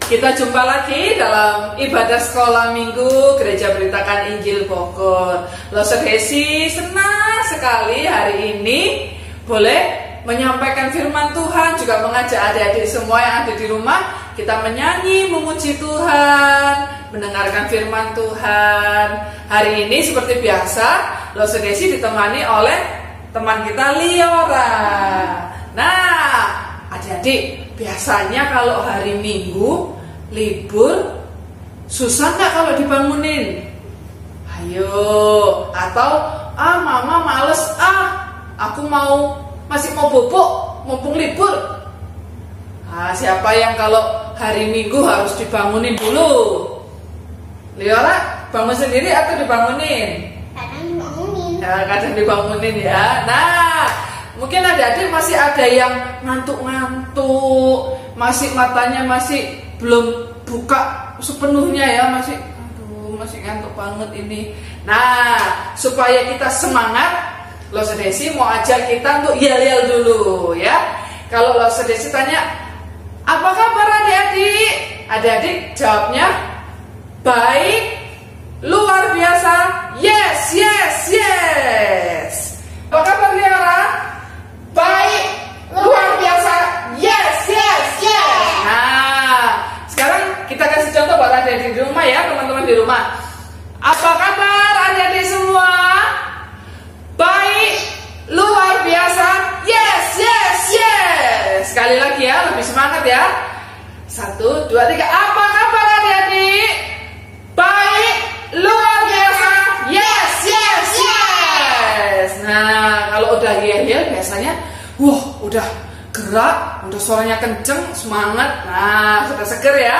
Kita jumpa lagi dalam ibadah sekolah minggu Gereja Beritakan Injil Bogor. Loser Hesi senang sekali hari ini boleh menyampaikan firman Tuhan, juga mengajak adik-adik semua yang ada di rumah kita menyanyi, memuji Tuhan, mendengarkan firman Tuhan. Hari ini seperti biasa Loser Hesi ditemani oleh teman kita Liora. Nah, adik-adik, biasanya kalau hari Minggu libur susah nggak kalau dibangunin? Ayo, atau mama males, aku masih mau bobok mumpung libur. Siapa yang kalau hari Minggu harus dibangunin dulu? Liora, bangun sendiri atau dibangunin? Kadang dibangunin. Kadang dibangunin ya. Nah, mungkin adik-adik masih ada yang ngantuk-ngantuk, masih matanya masih belum buka sepenuhnya ya, masih ngantuk banget ini. Nah, supaya kita semangat, Loser Hesi mau ajak kita untuk yel-yel dulu ya. Kalau Loser Hesi tanya, apa kabar adik-adik? Adik-adik jawabnya, baik, luar biasa, yes, yes, yes. Apa kabar Liora? Baik, luar biasa, yes, yes, yes. Nah, sekarang kita kasih contoh buat adik-adik di rumah ya, teman-teman di rumah. Apa kabar adik-adik semua? Baik, luar biasa, yes, yes, yes. Sekali lagi ya, lebih semangat ya. 1, 2, 3. Apa kabar adik-adik? Baik, luar biasa, yes, yes, yes. Nah, kalau udah yel-yel biasanya, udah gerak, udah suaranya kenceng, semangat. Nah, sudah seger ya.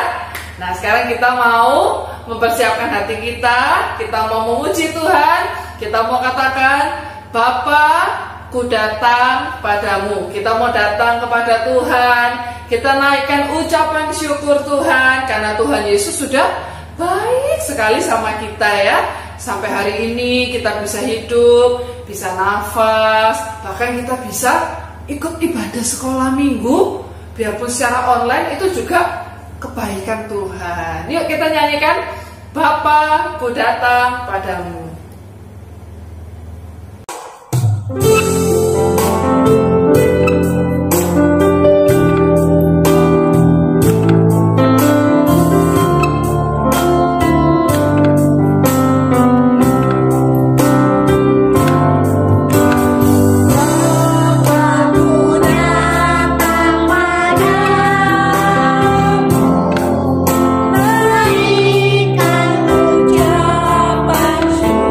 Nah, sekarang kita mau mempersiapkan hati kita mau memuji Tuhan, kita mau katakan, Bapa, ku datang padamu. Kita mau datang kepada Tuhan, kita naikkan ucapan syukur Tuhan, karena Tuhan Yesus sudah baik sekali sama kita ya. Sampai hari ini kita bisa hidup, bisa nafas, bahkan kita bisa ikut ibadah sekolah minggu, biarpun secara online, itu juga kebaikan Tuhan. Yuk kita nyanyikan, Bapa, ku datang padamu. Berikan ucapan syukur.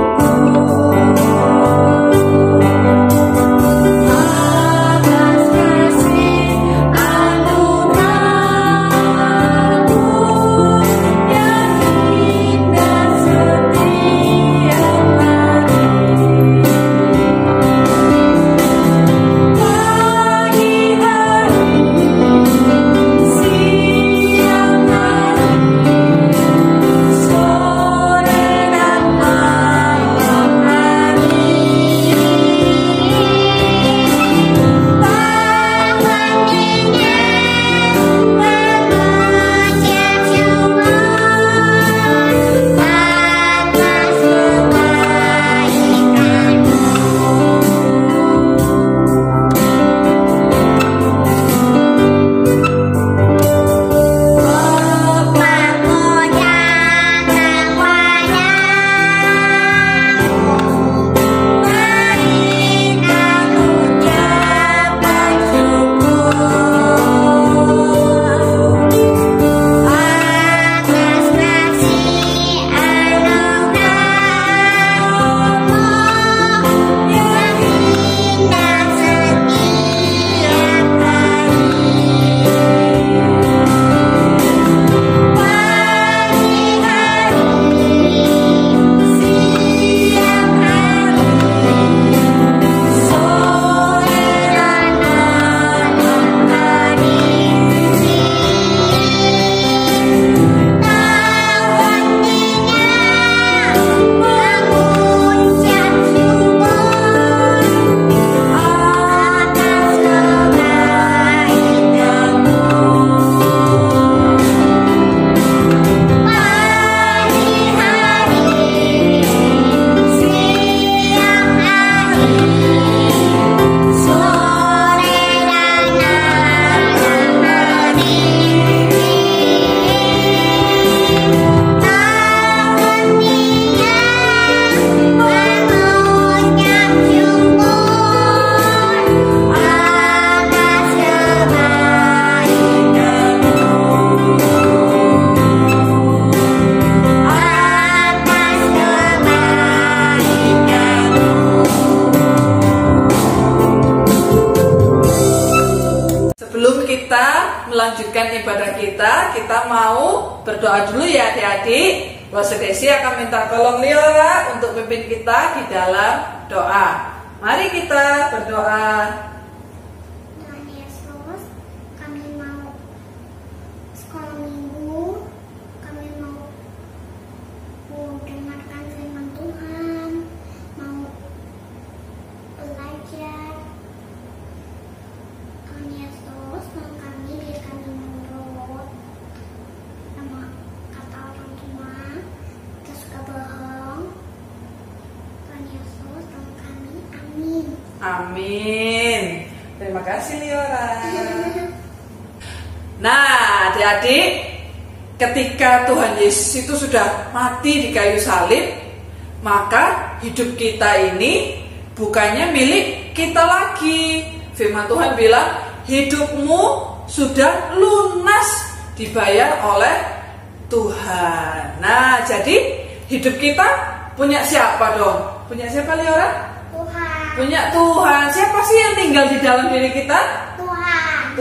melanjutkan ibadah kita mau berdoa dulu ya adik-adik. Pastor Desi akan minta tolong Liora untuk pimpin kita di dalam doa. Mari kita berdoa. Tuhan Yesus, kami mau sekolah minggu, kami mau mendengarkan firman Tuhan, mau belajar. Tuhan Yesus, mau kami biar kami nurut sama kata orang tua, kita suka bohong. Tuhan Yesus, tolong kami, amin. Amin. Terima kasih Liora. Nah, adik-adik, ketika Tuhan Yesus itu sudah mati di kayu salib, maka hidup kita ini bukannya milik kita lagi. Firman Tuhan bilang, hidupmu sudah lunas dibayar oleh Tuhan. Nah, jadi hidup kita punya siapa dong? Punya siapa Liora? Tuhan. Punya Tuhan. Siapa sih yang tinggal di dalam diri kita? Tuhan.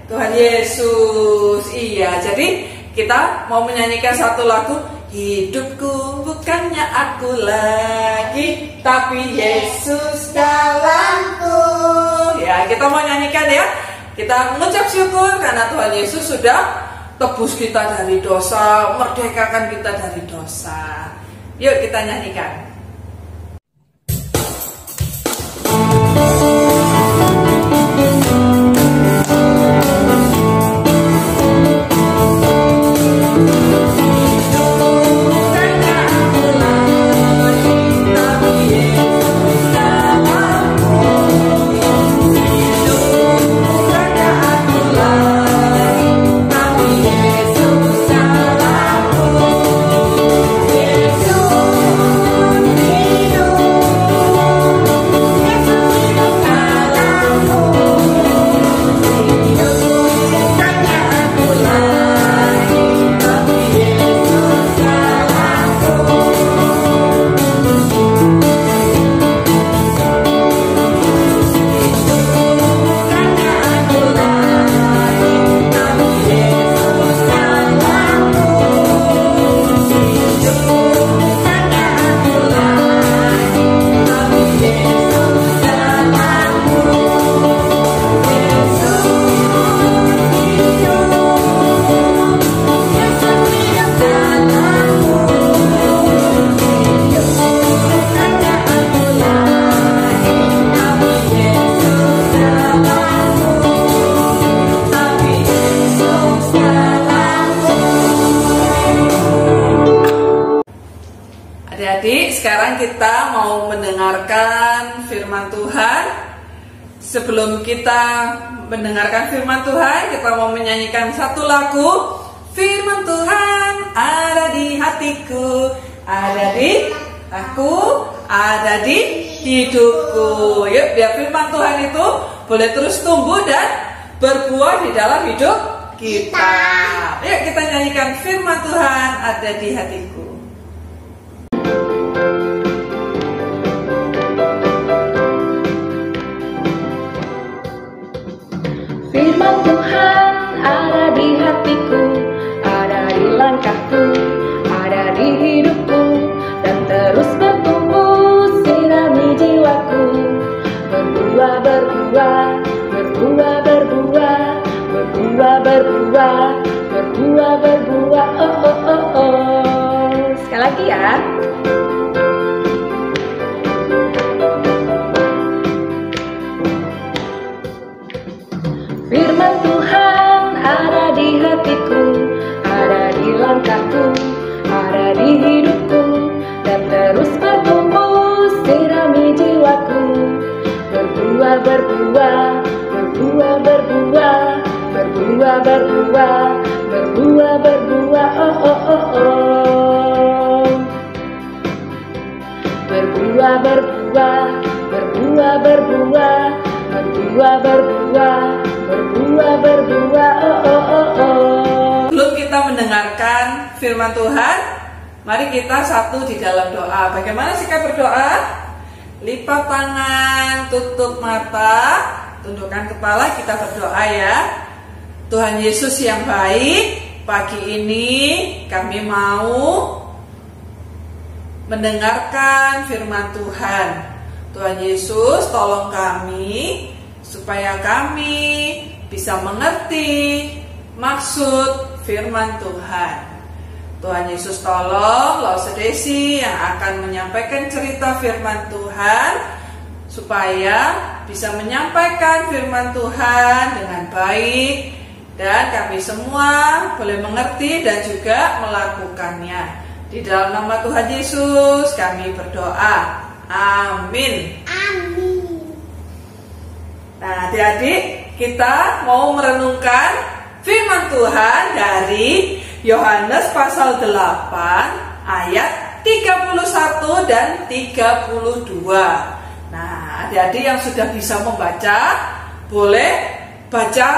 Tuhan Yesus. Iya, jadi kita mau menyanyikan satu lagu. Hidupku bukannya aku lagi, tapi Yesus dalamku. Ya, kita mau nyanyikan ya. Kita mengucap syukur karena Tuhan Yesus sudah tebus kita dari dosa, merdekakan kita dari dosa. Yuk kita nyanyikan. Adik-adik, sekarang kita mau mendengarkan firman Tuhan. Sebelum kita mendengarkan firman Tuhan, kita mau menyanyikan satu lagu. Firman Tuhan ada di hatiku, ada di aku, ada di hidupku. Yuk, biar firman Tuhan itu boleh terus tumbuh dan berbuah di dalam hidup kita. Yuk kita nyanyikan firman Tuhan ada di hatiku. Firman Tuhan ada di hatiku, ada di langkahku, ada di hidupku, dan terus bertumbuh sirami jiwaku. Berbuah, berbuah, berbuah, berbuah, berbuah, berbuah, berbuah, berbuah, oh oh oh oh. Sekali lagi ya. Firman Tuhan ada di hatiku, ada di langkahku, ada di hidupku, dan terus bertumbuh sirami jiwaku. Berbuah, berbuah, berbuah, berbuah, berbuah, berbuah, berbuah, berbuah, oh oh oh oh. Berbuah, berbuah, berbuah, berbuah, berbuah, berbuah, berbuah, berbuah, oh oh oh oh. Sebelum kita mendengarkan firman Tuhan, mari kita satu di dalam doa. Bagaimana sikap berdoa? Lipat tangan, tutup mata, tundukkan kepala, kita berdoa ya. Tuhan Yesus yang baik, pagi ini kami mau mendengarkan firman Tuhan. Tuhan Yesus tolong kami supaya kami bisa mengerti maksud firman Tuhan. Tuhan Yesus tolong Lause Desi yang akan menyampaikan cerita firman Tuhan supaya bisa menyampaikan firman Tuhan dengan baik dan kami semua boleh mengerti dan juga melakukannya. Di dalam nama Tuhan Yesus kami berdoa. Amin. Amin. Nah, adik-adik, kita mau merenungkan firman Tuhan dari Yohanes pasal 8 ayat 31 dan 32. Nah, adik-adik yang sudah bisa membaca boleh baca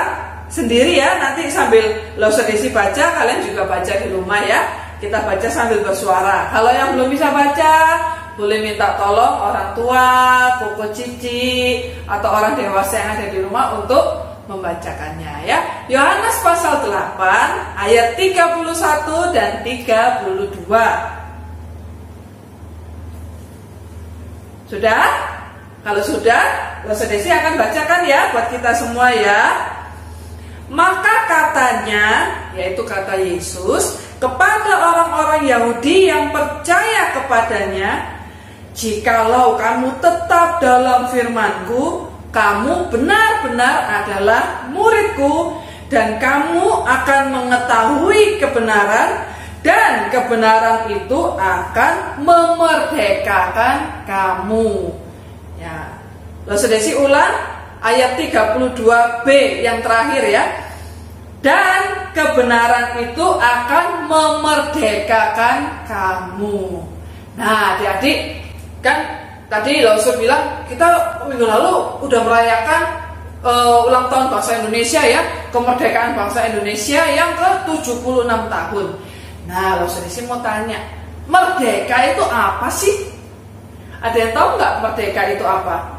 sendiri ya. Nanti sambil Lause Desi baca, kalian juga baca di rumah ya. Kita baca sambil bersuara. Kalau yang belum bisa baca, boleh minta tolong orang tua, koko cici, atau orang dewasa yang ada di rumah untuk membacakannya ya. Yohanes pasal 8 ayat 31 dan 32. Sudah? Kalau sudah, Lause Desi akan bacakan ya buat kita semua ya. Maka katanya, yaitu kata Yesus, kepada orang-orang Yahudi yang percaya kepadanya, jikalau kamu tetap dalam firman-Ku, kamu benar-benar adalah murid-Ku, dan kamu akan mengetahui kebenaran, dan kebenaran itu akan memerdekakan kamu. Ya, Lause Desi ulang ayat 32b yang terakhir ya. Dan kebenaran itu akan memerdekakan kamu. Nah, adik-adik, kan tadi Lause bilang kita minggu lalu udah merayakan ulang tahun bangsa Indonesia ya, kemerdekaan bangsa Indonesia yang ke-76 tahun. Nah, Lause Desi mau tanya, merdeka itu apa sih? Ada yang tahu nggak merdeka itu apa?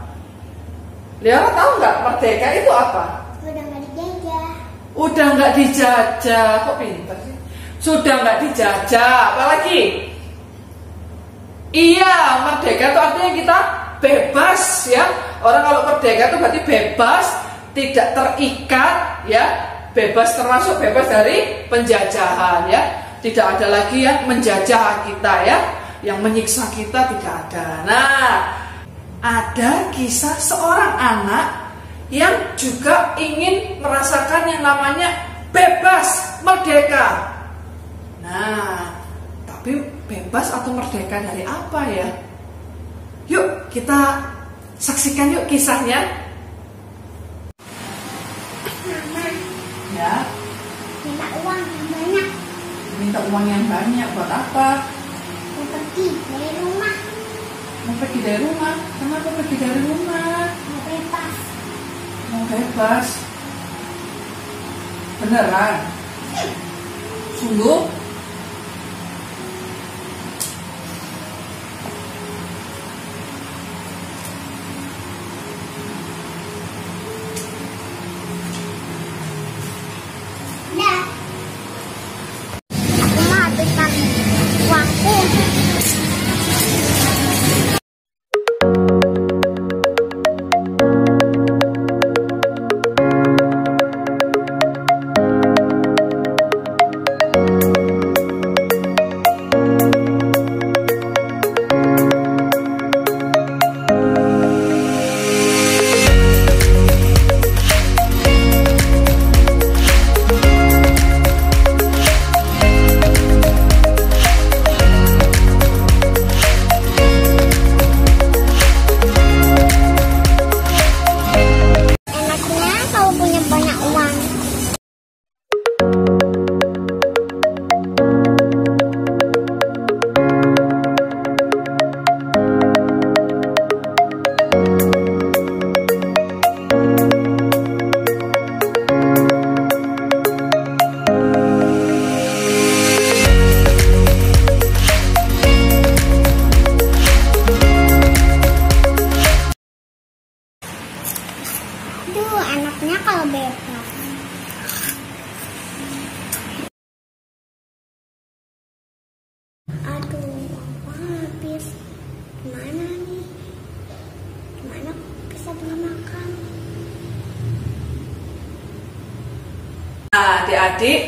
Liara tahu nggak merdeka itu apa? Udah nggak dijajah. Udah nggak dijajah, kok pintar sih? Sudah nggak dijajah, apalagi? Iya, merdeka itu artinya kita bebas ya. Orang kalau merdeka itu berarti bebas, tidak terikat ya, bebas termasuk bebas dari penjajahan ya. Tidak ada lagi yang menjajah kita ya, yang menyiksa kita tidak ada. Nah, ada kisah seorang anak yang juga ingin merasakan yang namanya bebas, merdeka. Nah, tapi bebas atau merdeka dari apa ya? Yuk kita saksikan yuk kisahnya. Mama, Ya, minta uang yang banyak. minta uang yang banyak buat apa? Mau pergi dari rumah. Mau pergi dari rumah? Kenapa pergi dari rumah? Mau bebas. Mau bebas? Beneran? Sungguh? Nah, aku mau habiskan uangku. Enaknya kalau punya banyak uang. Aduh, enaknya kalau bebas. bisa beli makan. Nah, adik-adik,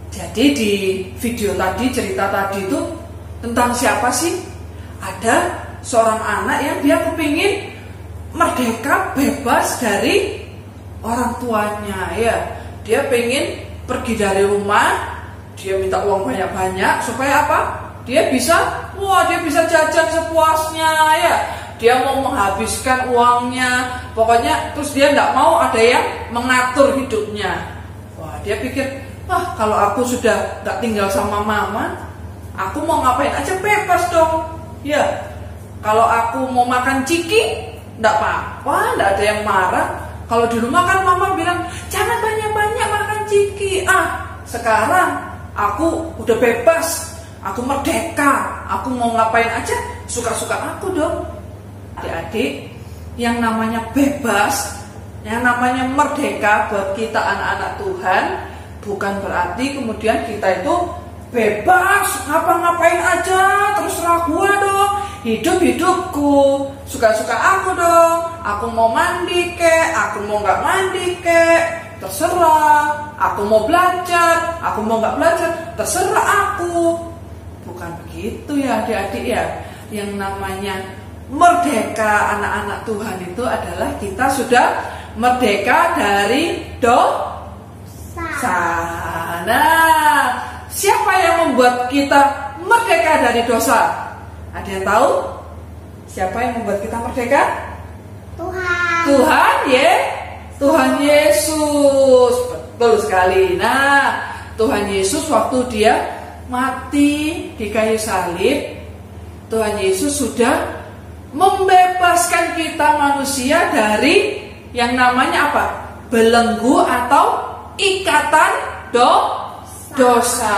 jadi di video tadi, cerita tadi itu tentang siapa sih? Ada seorang anak yang dia kepingin merdeka, bebas dari orang tuanya, ya. Dia pengen pergi dari rumah, dia minta uang banyak-banyak supaya apa? Dia bisa jajan sepuasnya, ya. Dia mau menghabiskan uangnya, pokoknya terus dia nggak mau ada yang mengatur hidupnya. Wah, dia pikir, wah kalau aku sudah nggak tinggal sama mama, aku mau ngapain aja bebas dong, ya. Kalau aku mau makan ciki, nggak apa-apa, nggak ada yang marah. Kalau di rumah kan mama bilang jangan banyak-banyak makan ciki. Sekarang aku udah bebas, aku merdeka, aku mau ngapain aja suka-suka aku dong. Adik-adik, yang namanya bebas, yang namanya merdeka buat kita anak-anak Tuhan, bukan berarti kemudian kita itu bebas ngapa-ngapain aja, terserah gua dong, hidupku, suka-suka aku dong, aku mau mandi kek, aku mau nggak mandi kek, terserah, aku mau belajar, aku mau nggak belajar, terserah aku. Bukan begitu ya adik-adik ya. Yang namanya merdeka anak-anak Tuhan itu adalah kita sudah merdeka dari dosa. Nah, siapa yang membuat kita merdeka dari dosa? Ada yang tahu? Siapa yang membuat kita merdeka? Tuhan. Tuhan Yesus. Betul sekali. Nah, Tuhan Yesus waktu dia mati di kayu salib, Tuhan Yesus sudah membebaskan kita manusia dari yang namanya apa? Belenggu atau ikatan dosa,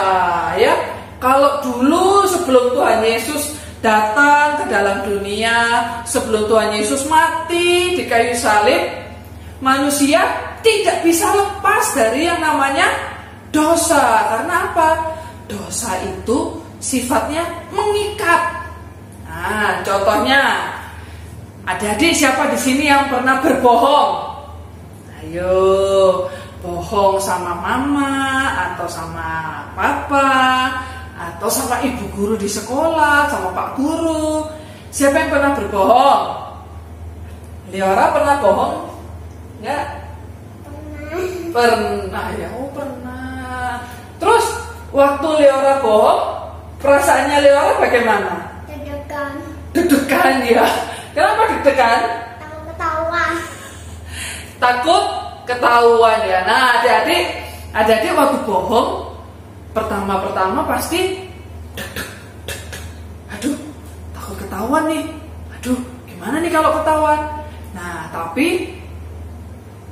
ya. Kalau dulu sebelum Tuhan Yesus datang ke dalam dunia, sebelum Tuhan Yesus mati di kayu salib, manusia tidak bisa lepas dari yang namanya dosa. Karena apa? Dosa itu sifatnya mengikat. Nah, contohnya, adik-adik siapa di sini yang pernah berbohong? Ayo, bohong sama mama atau sama papa atau sama ibu guru di sekolah, sama pak guru. Siapa yang pernah berbohong? Liora pernah bohong? Enggak? Pernah ya, pernah. Terus waktu Liora bohong, perasaannya Liora bagaimana? Deg-degan ya. Kenapa deg-degan? Takut ketahuan. Takut ketahuan ya. Nah, adik-adik waktu bohong pertama pasti deg-deg. Aduh, takut ketahuan nih. Aduh, gimana nih kalau ketahuan? Nah, tapi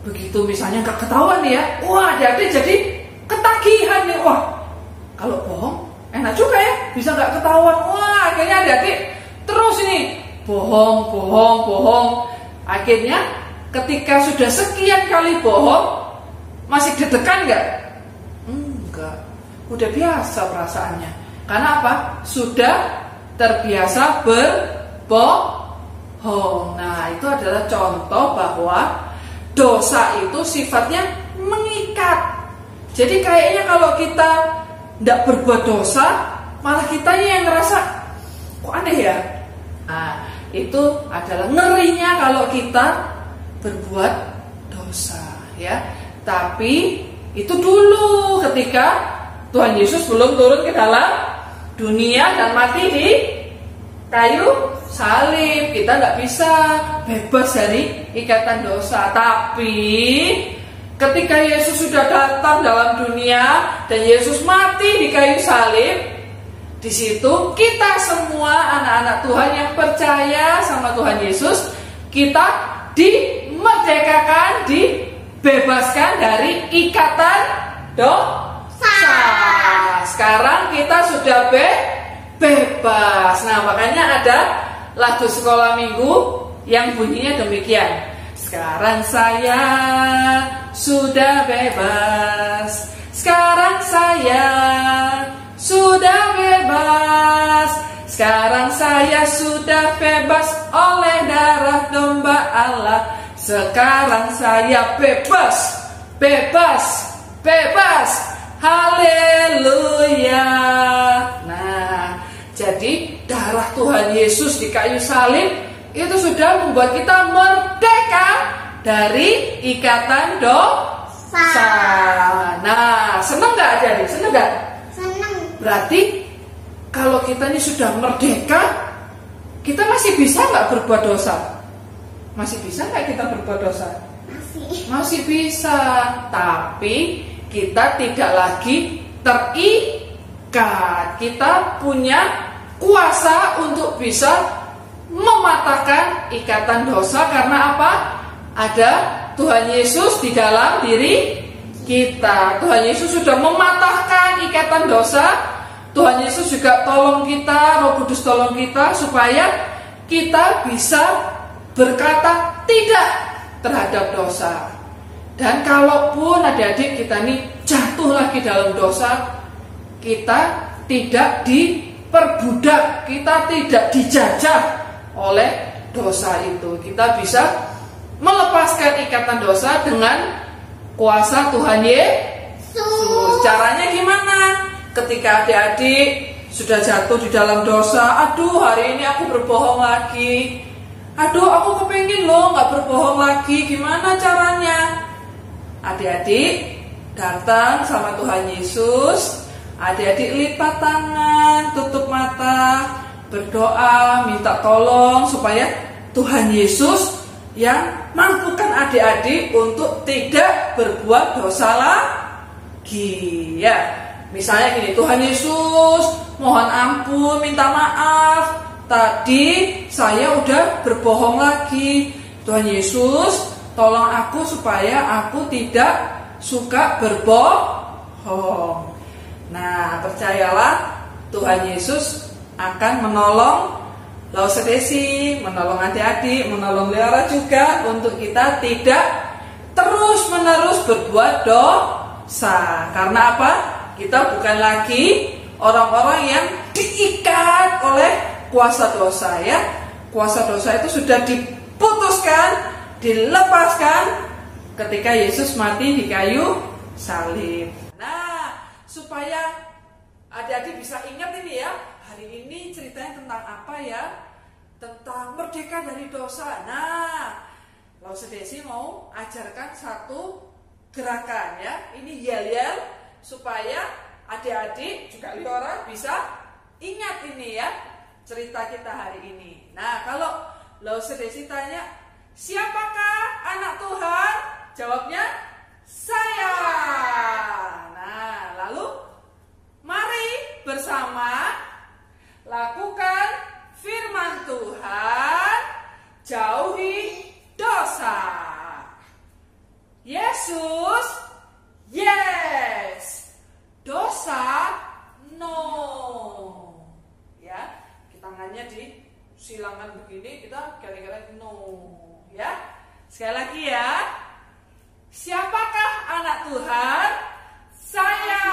begitu misalnya nggak ketahuan nih ya, wah adik-adik jadi ketagihan nih. Wah, kalau bohong enak juga ya, bisa nggak ketahuan. Wah, akhirnya adik-adik terus ini bohong. Akhirnya ketika sudah sekian kali bohong, masih deg-degan nggak? Enggak, udah biasa perasaannya. Karena apa? Sudah terbiasa berbohong. Nah, itu adalah contoh bahwa dosa itu sifatnya mengikat. Jadi kayaknya kalau kita tidak berbuat dosa, malah kita yang ngerasa kok aneh ya. Nah, itu adalah ngerinya kalau kita berbuat dosa, ya. Tapi itu dulu ketika Tuhan Yesus belum turun ke dalam dunia dan mati di kayu salib. Kita nggak bisa bebas dari ikatan dosa. Tapi ketika Yesus sudah datang dalam dunia dan Yesus mati di kayu salib, di situ kita semua anak-anak Tuhan yang percaya sama Tuhan Yesus, kita dimerdekakan, dibebaskan dari ikatan dosa. Sekarang kita sudah bebas. Nah, makanya ada lagu sekolah minggu yang bunyinya demikian. Sekarang saya sudah bebas. Sekarang saya sudah bebas. Sekarang saya sudah bebas oleh darah domba Allah. Sekarang saya bebas, bebas, bebas. Haleluya. Nah, jadi darah Tuhan Yesus di kayu salib itu sudah membuat kita merdeka dari ikatan dosa. Nah, seneng gak adik-adik? Seneng gak? Senang. Berarti kalau kita ini sudah merdeka, kita masih bisa nggak berbuat dosa? Masih bisa nggak kita berbuat dosa? Masih bisa, tapi kita tidak lagi terikat. Kita punya kuasa untuk bisa mematahkan ikatan dosa. Karena apa? Ada Tuhan Yesus di dalam diri kita. Tuhan Yesus sudah mematahkan ikatan dosa. Tuhan Yesus juga tolong kita, Roh Kudus tolong kita supaya kita bisa berkata tidak terhadap dosa. Dan kalaupun adik-adik kita ini jatuh lagi dalam dosa, kita tidak diperbudak, kita tidak dijajah oleh dosa itu. Kita bisa melepaskan ikatan dosa dengan kuasa Tuhan Yesus. Caranya gimana? Ketika adik-adik sudah jatuh di dalam dosa, aduh hari ini aku berbohong lagi, aduh aku kepengin loh gak berbohong lagi, gimana caranya? Adik-adik datang sama Tuhan Yesus, adik-adik lipat tangan, tutup mata, berdoa, minta tolong supaya Tuhan Yesus yang mampukan adik-adik untuk tidak berbuat dosa lagi, ya. Misalnya gini, Tuhan Yesus mohon ampun, minta maaf, tadi saya udah berbohong lagi. Tuhan Yesus tolong aku supaya aku tidak suka berbohong. Nah, percayalah Tuhan Yesus akan menolong Lausedesi, menolong adik-adik, menolong Leora juga untuk kita tidak terus-menerus berbuat dosa. Karena apa? Kita bukan lagi orang-orang yang diikat oleh kuasa dosa, ya. Kuasa dosa itu sudah diputuskan, dilepaskan ketika Yesus mati di kayu salib. Nah, supaya adik-adik bisa ingat ini ya, hari ini ceritanya tentang apa ya? Tentang merdeka dari dosa. Nah, Lausedesi mau ajarkan satu gerakan ya. Ini yel-yel supaya adik-adik juga Leora bisa ingat ini ya, cerita kita hari ini. Nah, kalau Lausedesi tanya, siapakah anak Tuhan? Jawabnya, saya. Nah, lalu mari bersama lakukan firman Tuhan, jauhi dosa. Yesus, yes. Dosa, no. Ya, tangannya di silangan begini, kita kira-kira no. Ya, sekali lagi ya. Siapakah anak Tuhan? Saya.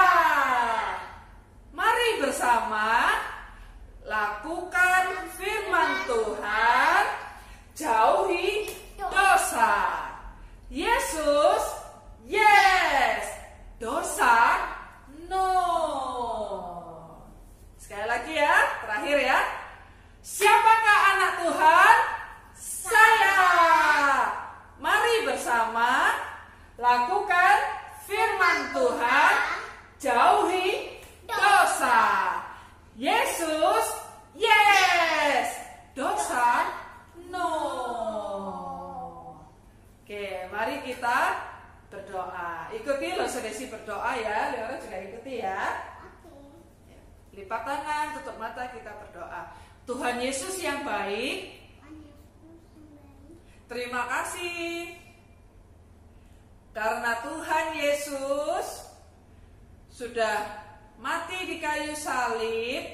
Mari bersama lakukan firman Tuhan, jauhi dosa. Yesus, yes. Dosa, no. Sekali lagi ya, terakhir ya. Siapakah anak Tuhan? Saya. Mari bersama lakukan firman Tuhan, jauhi dosa. Yesus, yes. Dosa, no. Oke, mari kita berdoa. Ikuti Lausedesi berdoa ya. Leora juga ikuti ya. Lipat tangan, tutup mata, kita berdoa. Tuhan Yesus yang baik, terima kasih karena Tuhan Yesus sudah mati di kayu salib,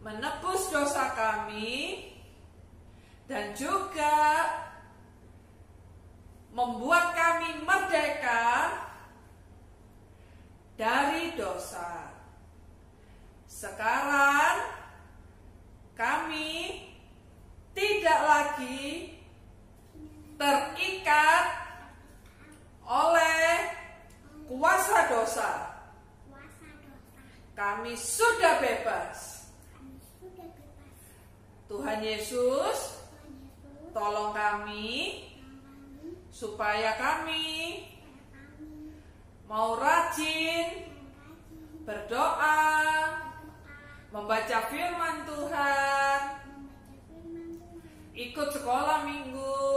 menebus dosa kami, dan juga membuat kami merdeka dari dosa. Sekarang kami tidak lagi tolong kami supaya kami mau rajin berdoa, membaca firman Tuhan, ikut sekolah minggu,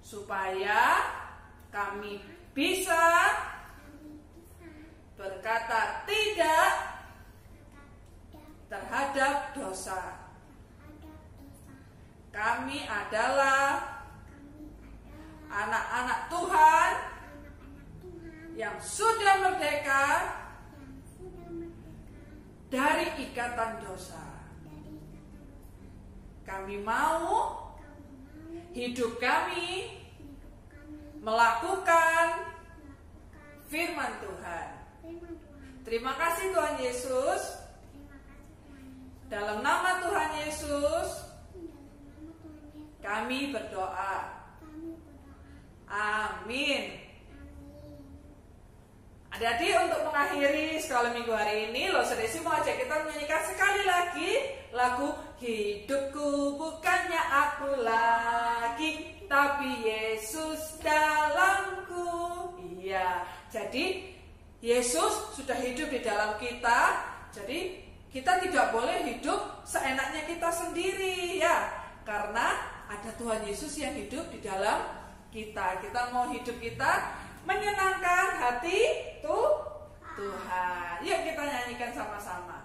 supaya kami bisa berkata tidak terhadap dosa. Kami adalah anak-anak Tuhan yang sudah merdeka dari ikatan dosa. Kami mau hidup kami melakukan firman Tuhan. Terima kasih Tuhan Yesus. Dalam nama Tuhan Yesus kami berdoa. Amin. Adik-adik, untuk mengakhiri sekolah minggu hari ini, Lost Desi mau ajak kita menyanyikan sekali lagi lagu Hidupku bukannya aku lagi, tapi Yesus dalamku. Iya, jadi Yesus sudah hidup di dalam kita. Jadi kita tidak boleh hidup seenaknya kita sendiri ya, karena ada Tuhan Yesus yang hidup di dalam kita. Kita mau hidup kita menyenangkan hati Tuhan. Yuk kita nyanyikan sama-sama.